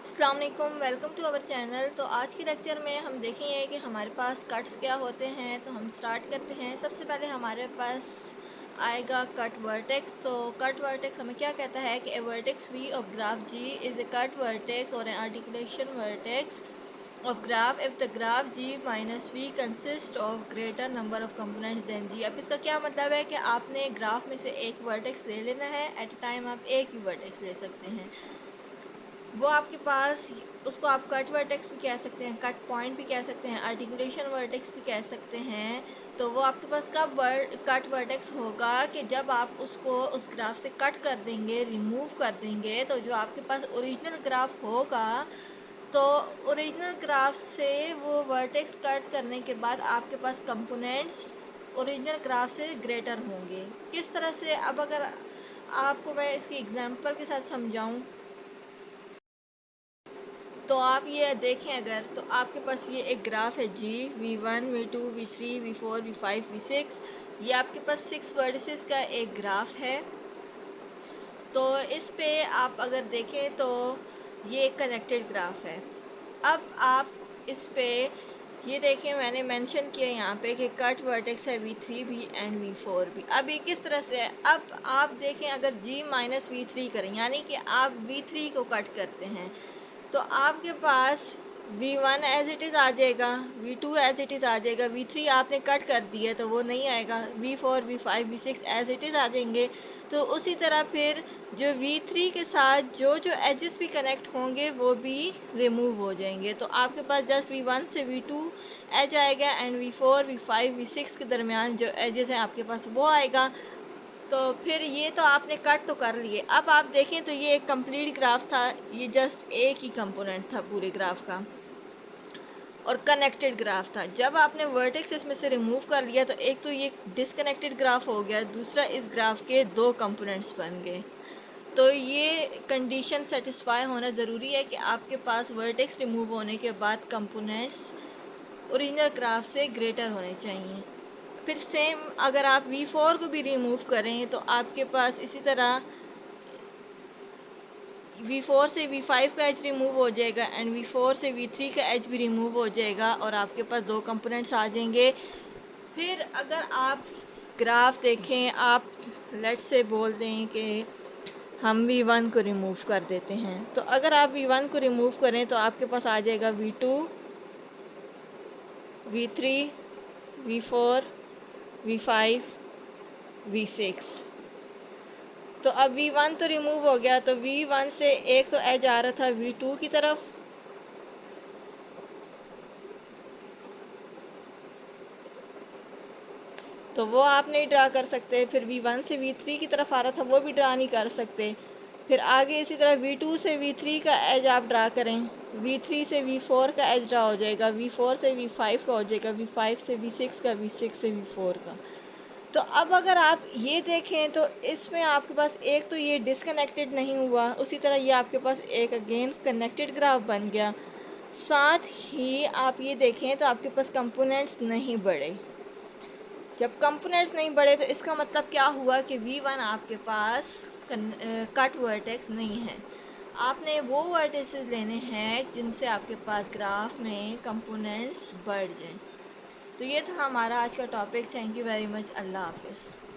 अस्सलाम वालेकुम, welcome to our channel. तो आज के लेक्चर में हम देखेंगे कि हमारे पास कट्स क्या होते हैं। तो हम स्टार्ट करते हैं। सबसे पहले हमारे पास आएगा कट वर्टेक्स। तो कट वर्टेक्स हमें क्या कहता है कि a vertex v of graph G is a cut vertex or an articulation vertex of graph if the graph G minus v consist of greater number of components than G. अब इसका क्या मतलब है कि आपने ग्राफ में से एक वर्टेक्स ले लेना है। एट अ टाइम आप एक ही वर्टेक्स ले सकते हैं। वो आपके पास, उसको आप कट वर्टेक्स भी कह सकते हैं, कट पॉइंट भी कह सकते हैं, आर्टिकुलेशन वर्टेक्स भी कह सकते हैं। तो वो आपके पास कब कट वर्टेक्स होगा कि जब आप उसको उस ग्राफ से कट कर देंगे, रिमूव कर देंगे। तो जो आपके पास ओरिजिनल ग्राफ होगा, तो ओरिजिनल ग्राफ से वो वर्टेक्स कट करने के बाद आपके पास कंपोनेंट्स ओरिजिनल ग्राफ से ग्रेटर होंगे। किस तरह से? अब अगर आपको मैं इसकी एग्जांपल के साथ समझाऊं, तो आप ये देखें, अगर तो आपके पास ये एक ग्राफ है जी, V1 V2 V3 V4 V5 V6। ये आपके पास 6 वर्टिसेस का एक ग्राफ है। तो इस पे आप अगर देखें तो ये एक कनेक्टेड ग्राफ है। अब आप इस पे ये देखें, मैंने मेंशन किया यहाँ पे कि कट वर्टेक्स है V3 भी एंड V4 भी। अब ये किस तरह से है? अब आप देखें, अगर G माइनस V3 करें, यानी कि आप V3 को कट करते हैं, तो आपके पास V1 एज इट इज़ आ जाएगा, V2 एज इट इज़ आ जाएगा, V3 आपने कट कर दिया तो वो नहीं आएगा, V4 V5 V6 as it is आ जाएंगे। तो उसी तरह फिर जो V3 के साथ जो जो एजेस भी कनेक्ट होंगे वो भी रिमूव हो जाएंगे। तो आपके पास जस्ट V1 से V2 एज आएगा एंड V4 V5 V6 के दरमियान जो एजेस हैं आपके पास वो आएगा। तो फिर ये तो आपने कट तो कर लिए। अब आप देखें तो ये एक कंप्लीट ग्राफ था, ये जस्ट एक ही कंपोनेंट था पूरे ग्राफ का और कनेक्टेड ग्राफ था। जब आपने वर्टेक्स इसमें से रिमूव कर लिया तो एक तो ये डिसकनेक्टेड ग्राफ हो गया, दूसरा इस ग्राफ के दो कंपोनेंट्स बन गए। तो ये कंडीशन सेटिस्फाई होना ज़रूरी है कि आपके पास वर्टेक्स रिमूव होने के बाद कंपोनेंट्स ओरिजिनल ग्राफ से ग्रेटर होने चाहिए। फिर सेम अगर आप V4 को भी रिमूव करें तो आपके पास इसी तरह V4 से V5 का एज रिमूव हो जाएगा एंड V4 से V3 का एज भी रिमूव हो जाएगा और आपके पास दो कंपोनेंट्स आ जाएंगे। फिर अगर आप ग्राफ देखें, आप लेट से बोल दें कि हम V1 को रिमूव कर देते हैं, तो अगर आप V1 को रिमूव करें तो आपके पास आ जाएगा V2 V3 V4 V5 V6। तो अब V1 तो रिमूव हो गया, तो V1 से एक तो एज आ रहा था V2 की तरफ, तो वो आप नहीं ड्रा कर सकते। फिर V1 से V3 की तरफ आ रहा था, वो भी ड्रा नहीं कर सकते। फिर आगे इसी तरह V2 से V3 का एज आप ड्रा करें, V3 से V4 का एज ड्रा हो जाएगा, V4 से V5 का हो जाएगा, V5 से V6 का, V6 से V4 का। तो अब अगर आप ये देखें तो इसमें आपके पास एक तो ये डिसकनेक्टेड नहीं हुआ, उसी तरह ये आपके पास एक अगेन कनेक्टेड ग्राफ बन गया। साथ ही आप ये देखें तो आपके पास कंपोनेंट्स नहीं बढ़े। जब कंपोनेंट्स नहीं बढ़े तो इसका मतलब क्या हुआ कि V1 आपके पास कट वर्टेक्स नहीं है। आपने वो वर्टिसेस लेने हैं जिनसे आपके पास ग्राफ में कंपोनेंट्स बढ़ जाएं। तो ये था हमारा आज का topic. Thank you very much. Allah हाफिज़।